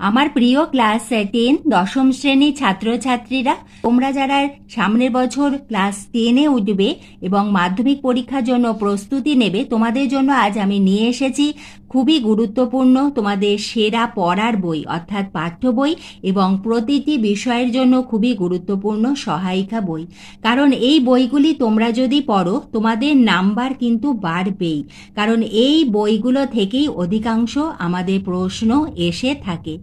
আমার প্রিয় ক্লাস 10 দশম শ্রেণীর ছাত্রছাত্রীরা, তোমরা যারা সামনের বছর ক্লাস 10-এ উঠবে এবং মাধ্যমিক পরীক্ষার জন্য প্রস্তুতি নেবে, তোমাদের জন্য আজ আমি নিয়ে এসেছি খুবই গুরুত্বপূর্ণ তোমাদের সেরা পড়ার বই অর্থাৎ পাঠ্য বই এবং প্রতিটি বিষয়ের জন্য খুবই গুরুত্বপূর্ণ সহায়িকা বই। কারণ এই বইগুলি তোমরা যদি পড়ো তোমাদের নাম্বার কিন্তু বাড়বেই, কারণ এই বইগুলো থেকেই অধিকাংশ আমাদের প্রশ্ন এসে থাকে।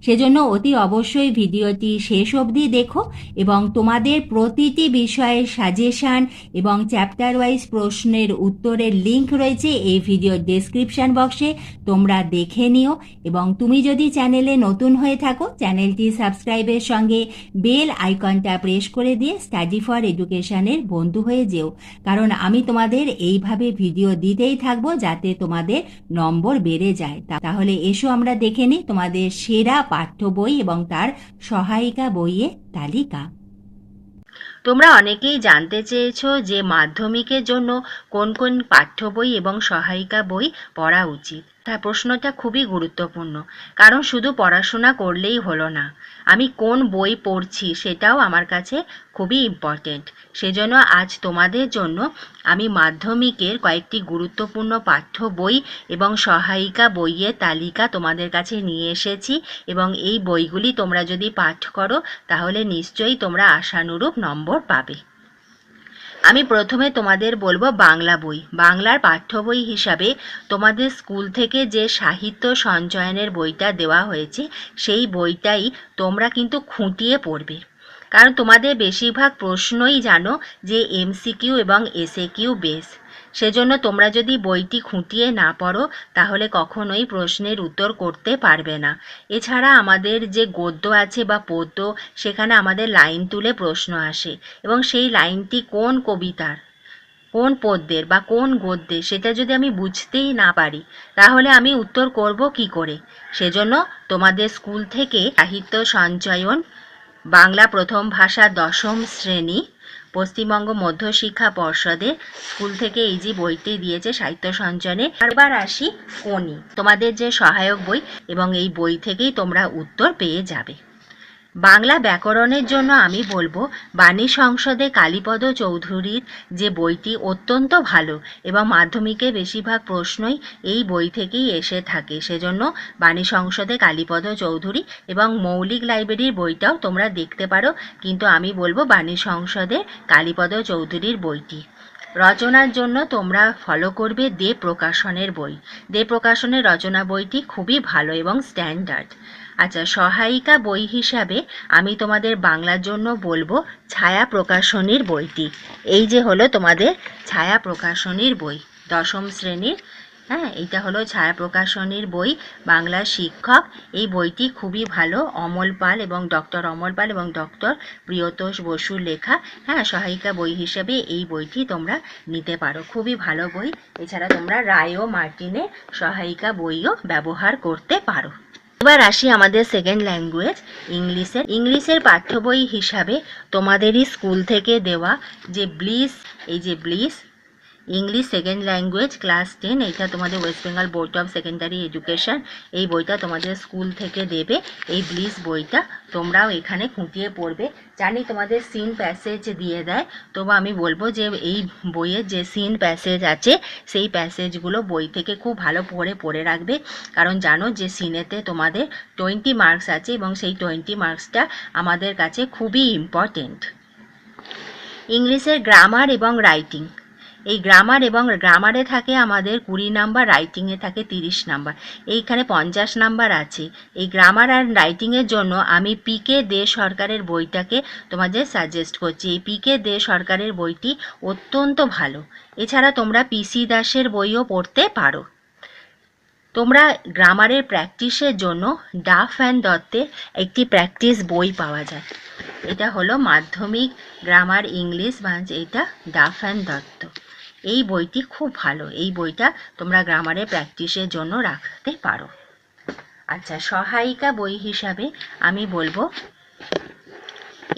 সেজন্য অতি অবশ্যই ভিডিওটি শেষ অবধি দেখো এবং তোমাদের প্রতিটি বিষয়ের সাজেশান এবং চ্যাপ্টার ওয়াইজ প্রশ্নের উত্তরের লিঙ্ক রয়েছে এই ভিডিওর ডেসক্রিপশন বক্সে, তোমরা দেখে নিও। এবং তুমি যদি চ্যানেলে নতুন হয়ে থাকো, চ্যানেলটি সাবস্ক্রাইবের সঙ্গে বেল আইকনটা প্রেস করে দিয়ে স্টাডি ফর এডুকেশনের বন্ধু হয়ে যেও, কারণ আমি তোমাদের এইভাবে ভিডিও দিতেই থাকবো যাতে তোমাদের নম্বর বেড়ে যায়। তাহলে এসো আমরা দেখে নিই তোমাদের সেরা পাঠ্য বই এবং তার সহায়িকা বইয়ের তালিকা। তোমরা অনেকেই জানতে চেয়েছো যে মাধ্যমিকের জন্য কোন কোন পাঠ্য বই এবং সহায়িকা বই পড়া উচিত। প্রশ্নটা খুবই গুরুত্বপূর্ণ, কারণ শুধু পড়াশোনা করলেই হলো না, আমি কোন বই পড়ছি সেটাও আমার কাছে খুবই ইম্পর্টেন্ট। সেজন্য আজ তোমাদের জন্য আমি মাধ্যমিকের কয়েকটি গুরুত্বপূর্ণ পাঠ্য বই এবং সহায়িকা বইয়ের তালিকা তোমাদের কাছে নিয়ে এসেছি, এবং এই বইগুলি তোমরা যদি পাঠ করো তাহলে নিশ্চয়ই তোমরা আশানুরূপ নম্বর পাবে। আমি প্রথমে তোমাদের বলবো বাংলা বই। বাংলার পাঠ্য বই হিসাবে তোমাদের স্কুল থেকে যে সাহিত্য সঞ্চয়নের বইটা দেওয়া হয়েছে সেই বইটাই তোমরা কিন্তু খুঁটিয়ে পড়বে, কারণ তোমাদের বেশিরভাগ প্রশ্নই জানো যে এমসিকিউ এবং এসএকিউ বেস। সেজন্য তোমরা যদি বইটি খুঁটিয়ে না পড়ো তাহলে কখনোই প্রশ্নের উত্তর করতে পারবে না। এছাড়া আমাদের যে গদ্য আছে বা পদ্য, সেখানে আমাদের লাইন তুলে প্রশ্ন আসে, এবং সেই লাইনটি কোন কবিতার, কোন পদ্যের বা কোন গদ্যের সেটা যদি আমি বুঝতেই না পারি তাহলে আমি উত্তর করব কি করে। সেজন্য তোমাদের স্কুল থেকে সাহিত্য সঞ্চয়ন বাংলা প্রথম ভাষা দশম শ্রেণী পশ্চিমবঙ্গ মধ্যশিক্ষা পর্ষদের স্কুল থেকে এই যে বইটি দিয়েছে সাহিত্য সঞ্চয়নে। এবার আসি কোনি, তোমাদের যে সহায়ক বই, এবং এই বই থেকেই তোমরা উত্তর পেয়ে যাবে। বাংলা ব্যাকরণের জন্য আমি বলবো বাণী সংসদে কালীপদ চৌধুরীর যে বইটি অত্যন্ত ভালো, এবং মাধ্যমিকে বেশিরভাগ প্রশ্নই এই বই থেকেই এসে থাকে। সেজন্য বাণী সংসদে কালীপদ চৌধুরী এবং মৌলিক লাইব্রেরির বইটাও তোমরা দেখতে পারো, কিন্তু আমি বলবো বাণী সংসদে কালীপদ চৌধুরীর বইটি। রচনার জন্য তোমরা ফলো করবে দে প্রকাশনের বই। দে প্রকাশনের রচনা বইটি খুবই ভালো এবং স্ট্যান্ডার্ড। আচ্ছা, সহায়িকা বই হিসাবে আমি তোমাদের বাংলার জন্য বলবো ছায়া প্রকাশনীর বইটি। এই যে হলো তোমাদের ছায়া প্রকাশনীর বই, দশম শ্রেণীর। এইটা হলো ছায়া প্রকাশনীর বই, বাংলা শিক্ষক। এই বইটি খুবই ভালো, অমল পাল এবং ডক্টর অমল পাল এবং ডক্টর প্রিয়তোষ বসুর লেখা। সহায়িকা বই হিসেবে এই বইটি তোমরা নিতে পারো, খুবই ভালো বই। এছাড়া তোমরা রায় ও মার্টিনের সহায়িকা বইও ব্যবহার করতে পারো। এবার আসি আমাদের সেকেন্ড ল্যাঙ্গুয়েজ ইংলিশের পাঠ্য বই হিসাবে তোমাদেরই স্কুল থেকে দেওয়া যে ব্লিস, এই যে bliss English second language class 10, এইটা তোমাদের West Bengal board of secondary education, এই বইটা তোমাদের স্কুল থেকে দেবে। এই ব্লিস বইটা তোমরাও এখানে খুঁটিয়ে পড়বে। জানি তোমাদের সিন প্যাসেজ দিয়ে দেয়, তবু আমি বলবো যে এই বইয়ের যে সিন প্যাসেজ আছে সেই প্যাসেজগুলো বই থেকে খুব ভালো পড়ে রাখবে, কারণ জানো যে সিনেতে তোমাদের 20 মার্কস আছে এবং সেই 20 মার্কসটা আমাদের কাছে খুবই ইম্পর্টেন্ট। ইংলিশের গ্রামার এবং রাইটিং, এই গ্রামারে থাকে আমাদের 20 নাম্বার, রাইটিংয়ে থাকে 30 নাম্বার, এইখানে 50 নাম্বার আছে। এই গ্রামার আর রাইটিংয়ের জন্য আমি পিকে দে সরকারের বইটাকে তোমাদের সাজেস্ট করছি। এই পিকে দে সরকারের বইটি অত্যন্ত ভালো। এছাড়া তোমরা পিসি দাসের বইও পড়তে পারো। তোমরা গ্রামারের প্র্যাকটিসের জন্য ডাফ অ্যান্ড দত্তের একটি প্র্যাকটিস বই পাওয়া যায়। এটা হলো মাধ্যমিক গ্রামার ইংলিশ ব্রাঞ্চ, এটা ডাফ অ্যান্ড দত্ত। এই বইটি খুব ভালো, এই বইটা তোমরা গ্রামারের প্র্যাকটিসের জন্য রাখতে পারো। আচ্ছা, সহায়িকা বই হিসাবে আমি বলবো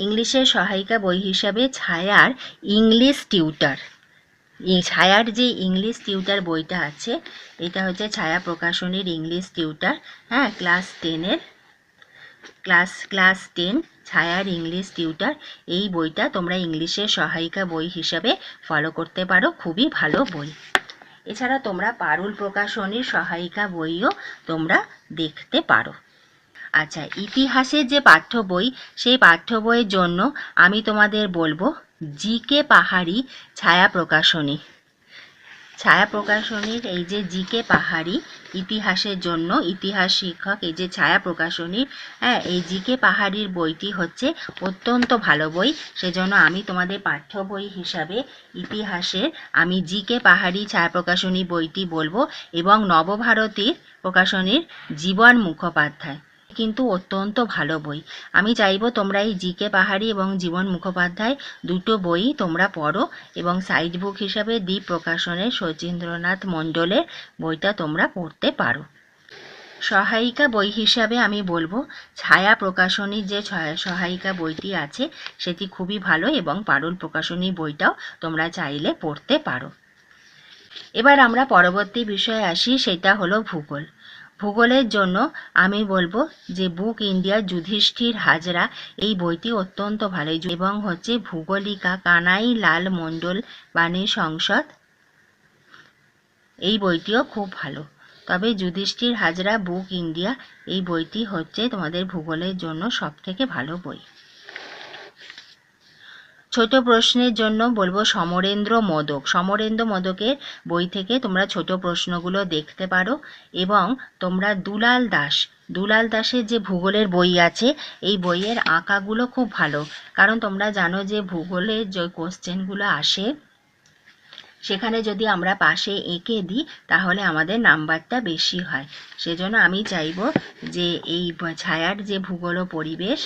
ইংলিশের সহায়িকা বই হিসাবে ছায়ার ইংলিশ টিউটার। ছায়ার যে ইংলিশ টিউটার বইটা আছে, এটা হচ্ছে ছায়া প্রকাশনীর ইংলিশ টিউটার, ক্লাস 10-এর। ক্লাস 10 ছায়ার ইংলিশ টিউটার, এই বইটা তোমরা ইংলিশের সহায়িকা বই হিসাবে ফলো করতে পারো, খুবই ভালো বই। এছাড়া তোমরা পারুল প্রকাশনীর সহায়িকা বইও তোমরা দেখতে পারো। আচ্ছা, ইতিহাসের যে পাঠ্য বই, সেই পাঠ্য বইয়ের জন্য আমি তোমাদের বলবো জিকে পাহাড়ি ছায়া প্রকাশনী। ছায়া প্রকাশনীর এই যে জিকে পাহাড়ি ইতিহাসের জন্য, ইতিহাস শিক্ষক, এই যে ছায়া প্রকাশনীর, এই জিকে পাহাড়ির বইটি হচ্ছে অত্যন্ত ভালো বই। সেজন্য আমি তোমাদের পাঠ্য বই হিসাবে ইতিহাসের আমি জিকে পাহাড়ি ছায়া প্রকাশনী বইটি বলবো, এবং নবভারতীর প্রকাশনীর জীবন মুখোপাধ্যায় কিন্তু অত্যন্ত ভালো বই। আমি চাইবো তোমরা এই জিকে পাহাড়ি এবং জীবন মুখোপাধ্যায় দুটো বই তোমরা পড়ো, এবং সাইড বুক হিসাবে দ্বীপ প্রকাশনের শচীন্দ্রনাথ মণ্ডলের বইটা তোমরা পড়তে পারো। সহায়িকা বই হিসাবে আমি বলবো ছায়া প্রকাশনীর যে সহায়িকা বইটি আছে সেটি খুবই ভালো, এবং পারুল প্রকাশনীর বইটাও তোমরা চাইলে পড়তে পারো। এবার আমরা পরবর্তী বিষয়ে আসি, সেটা হলো ভূগোল। ভূগোলের জন্য আমি বলবো যে বুক ইন্ডিয়ার যুধিষ্ঠির হাজরা, এই বইটি অত্যন্ত ভালো, এবং হচ্ছে ভূগোলিকা কানাই লাল মণ্ডল বাণী সংসদ, এই বইটিও খুব ভালো। তবে যুধিষ্ঠির হাজরা বুক ইন্ডিয়া এই বইটি হচ্ছে তোমাদের ভূগোলের জন্য সবথেকে ভালো বই। ছোট প্রশ্নের জন্য বলবো সমরেন্দ্র মোদক। সমরেন্দ্র মোদকের বই থেকে তোমরা ছোট প্রশ্নগুলো দেখতে পারো, এবং তোমরা দুলাল দাসের যে ভূগোলের বই আছে, এই বইয়ের আঁকাগুলো খুব ভালো। কারণ তোমরা জানো যে ভূগোলের যে কোশ্চেনগুলো আসে সেখানে যদি আমরা পাশে এঁকে দিই তাহলে আমাদের নাম্বারটা বেশি হয়। সেজন্য আমি চাইবো যে এই ছায়ার যে ভূগোল ও পরিবেশ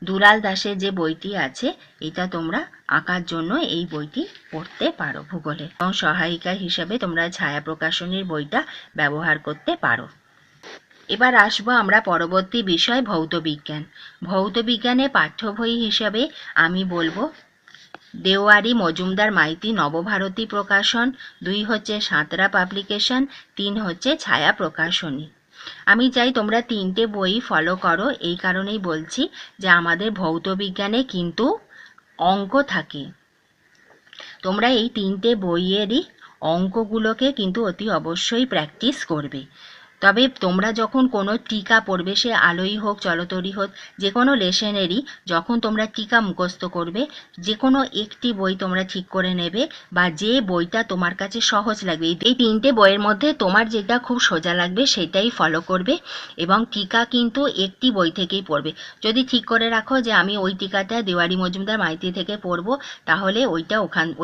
দুলাল দাসের যে বইটি আছে, এটা তোমরা আঁকার জন্য এই বইটি পড়তে পারো ভূগোলে, এবং সহায়িকা হিসাবে তোমরা ছায়া প্রকাশনীর বইটা ব্যবহার করতে পারো। এবার আসবো আমরা পরবর্তী বিষয় ভৌতবিজ্ঞান। ভৌতবিজ্ঞানে পাঠ্য বই হিসাবে আমি বলবো দেওয়ারি মজুমদার মাইতি নবভারতী প্রকাশন, 2 হচ্ছে সাঁতরা পাবলিকেশন, 3 হচ্ছে ছায়া প্রকাশনী। আমি চাই তোমরা 3টে বই ফলো করো, এই কারণেই বলছি যে আমাদের ভৌতবিজ্ঞানে কিন্তু অঙ্ক থাকে। তোমরা এই 3টে বইয়েরই অঙ্কগুলোকে কিন্তু অতি অবশ্যই প্র্যাকটিস করবে। তবে তোমরা যখন কোনো টিকা পড়বে, সে আলোই হোক চলতরি হোক, যে কোনো লেসনেরই যখন তোমরা টিকা মুখস্থ করবে, যে কোনো একটি বই তোমরা ঠিক করে নেবে, বা যে বইটা তোমার কাছে সহজ লাগবে। এই 3টে বইয়ের মধ্যে তোমার যেটা খুব সোজা লাগবে সেটাই ফলো করবে, এবং টিকা কিন্তু একটি বই থেকেই পড়বে। যদি ঠিক করে রাখো যে আমি ওই টিকাটা দেওয়ারি মজুমদার মাইতি থেকে পড়বো, তাহলে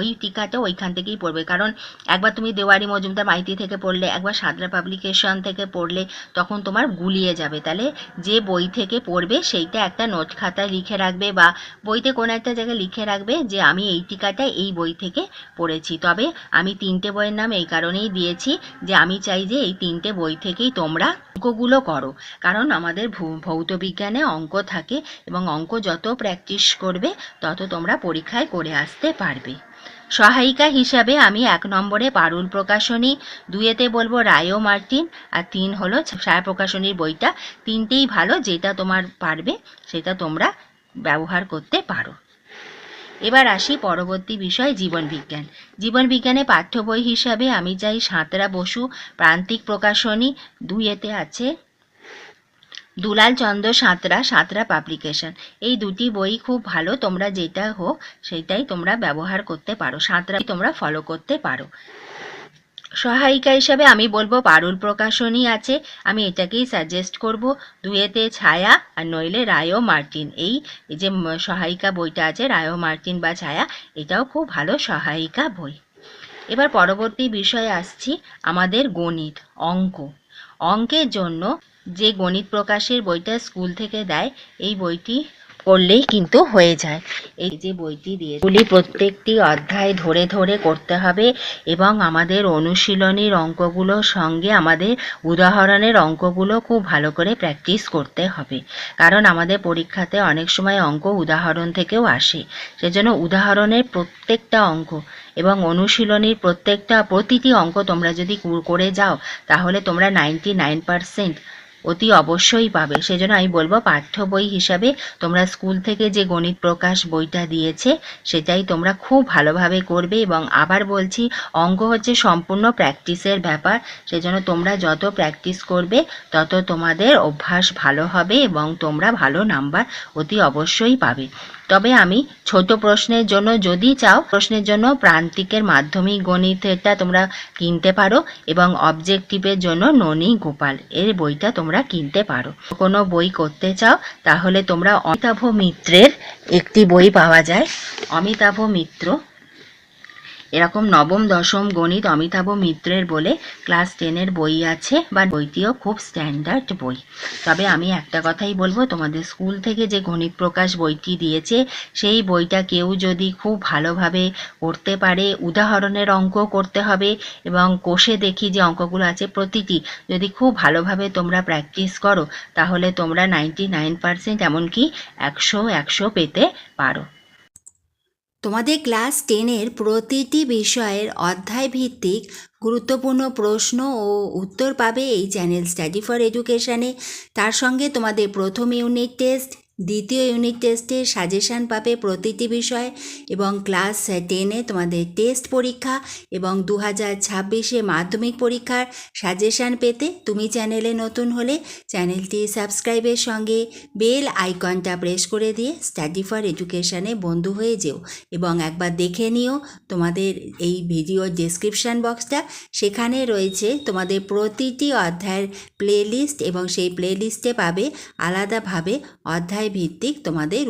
ওই টিকাটা ওইখান থেকেই পড়বে। কারণ একবার তুমি দেওয়ারি মজুমদার মাইতি থেকে পড়লে, একবার সাঁতরা পাবলিকেশন থেকে পড়লে তখন তোমার গুলিয়ে যাবে। তাহলে যে বই থেকে পড়বে সেইটা একটা নোট খাতায় লিখে রাখবে, বা বইতে কোনো একটা জায়গায় লিখে রাখবে যে আমি এই টিকাটা এই বই থেকে পড়েছি। তবে আমি 3টে বইয়ের নাম এই কারণেই দিয়েছি যে আমি চাই যে এই 3টে বই থেকেই তোমরা অঙ্কগুলো করো, কারণ আমাদের ভৌতবিজ্ঞানে অঙ্ক থাকে, এবং অঙ্ক যত প্র্যাকটিস করবে তত তোমরা পরীক্ষায় করে আসতে পারবে। সহায়িকা হিসাবে আমি 1 নম্বরে পারুল প্রকাশনী, 2এতে বলবো রায়ো মার্টিন, আর 3 হলো ছায়া প্রকাশনীর বইটা। 3টেই ভালো, যেটা তোমার পারবে সেটা তোমরা ব্যবহার করতে পারো। এবার আসি পরবর্তী বিষয় জীবনবিজ্ঞান। জীবনবিজ্ঞানে পাঠ্য বই হিসাবে আমি চাই সাঁতরা বসু প্রান্তিক প্রকাশনী, 2এতে আছে দুলাল চন্দ্র সাঁতরা পাবলিকেশন। এই দুটি বই খুব ভালো, তোমরা যেটা হোক সেটাই তোমরা ব্যবহার করতে পারো, সাঁতরা তোমরা ফলো করতে পারো। সহায়িকা হিসাবে আমি বলবো পারুল প্রকাশনী আছে, আমি এটাকেই সাজেস্ট করব। 2এতে ছায়া, আর নইলে রায়ো মার্টিন। এই যে সহায়িকা বইটা আছে রায়ো মার্টিন বা ছায়া, এটাও খুব ভালো সহায়িকা বই। এবার পরবর্তী বিষয়ে আসছি আমাদের গণিত, অঙ্কের জন্য যে গণিত প্রকাশের বইটা স্কুল থেকে দেয়, এই বইটি করলেই কিন্তু হয়ে যায়। এই যে বইটি দিয়ে প্রত্যেকটি অধ্যায় ধরে ধরে করতে হবে, এবং আমাদের অনুশীলনীর অঙ্কগুলোর সঙ্গে আমাদের উদাহরণের অঙ্কগুলো খুব ভালো করে প্র্যাকটিস করতে হবে। কারণ আমাদের পরীক্ষাতে অনেক সময় অঙ্ক উদাহরণ থেকেও আসে, সেজন্য উদাহরণের প্রত্যেকটা অঙ্ক এবং অনুশীলনীর প্রতিটি অঙ্ক তোমরা যদি করে যাও, তাহলে তোমরা 99% অতি অবশ্যই পাবে। সেজন্য আমি বলবো পাঠ্য বই হিসাবে তোমরা স্কুল থেকে যে গণিত প্রকাশ বইটা দিয়েছে সেটাই তোমরা খুব ভালোভাবে করবে। এবং আবার বলছি, অঙ্ক হচ্ছে সম্পূর্ণ প্র্যাকটিসের ব্যাপার। সেজন্য তোমরা যত প্র্যাকটিস করবে তত তোমাদের অভ্যাস ভালো হবে এবং তোমরা ভালো নাম্বার অতি অবশ্যই পাবে। তবে আমি ছোট প্রশ্নের জন্য, যদি চাও প্রশ্নের জন্য প্রান্তিকের মাধ্যমিক গণিতেরটা তোমরা কিনতে পারো, এবং অবজেক্টিভের জন্য ননী গোপাল এর বইটা তোমরা কিনতে পারো। কোনো বই করতে চাও তাহলে তোমরা অমিতাভ মিত্রের একটি বই পাওয়া যায়, অমিতাভ মিত্র, এরকম নবম দশম গণিত অমিতাভ মিত্রের বলে ক্লাস 10-এর বই আছে, বা বইটিও খুব স্ট্যান্ডার্ড বই। তবে আমি একটা কথাই বলবো, তোমাদের স্কুল থেকে যে গণিত প্রকাশ বইটি দিয়েছে সেই বইটা কেউ যদি খুব ভালোভাবে করতে পারে, উদাহরণের অঙ্ক করতে হবে এবং কোষে দেখি যে অঙ্কগুলো আছে প্রতিটি যদি খুব ভালোভাবে তোমরা প্র্যাকটিস করো তাহলে তোমরা 99% এমনকি 100 পেতে পারো। তোমাদের ক্লাস 10-এর প্রতিটি বিষয়ের অধ্যায় ভিত্তিক গুরুত্বপূর্ণ প্রশ্ন ও উত্তর পাবে এই চ্যানেল স্টাডি ফর এডুকেশানে। তার সঙ্গে তোমাদের প্রথম ইউনিট টেস্ট, দ্বিতীয় ইউনিট টেস্টের সাজেশান পাবে প্রতিটি বিষয়, এবং ক্লাস 10-এ তোমাদের টেস্ট পরীক্ষা এবং 2026-এ মাধ্যমিক পরীক্ষার সাজেশান পেতে তুমি চ্যানেলে নতুন হলে চ্যানেলটি সাবস্ক্রাইবের সঙ্গে বেল আইকনটা প্রেস করে দিয়ে স্টাডি ফর এডুকেশানে বন্ধু হয়ে যেও। এবং একবার দেখে নিও তোমাদের এই ভিডিওর ডেসক্রিপশান বক্সটা, সেখানে রয়েছে তোমাদের প্রতিটি অধ্যায়ের প্লেলিস্ট, এবং সেই প্লেলিস্টে পাবে আলাদাভাবে অধ্যায় ভিত্তিক তোমাদের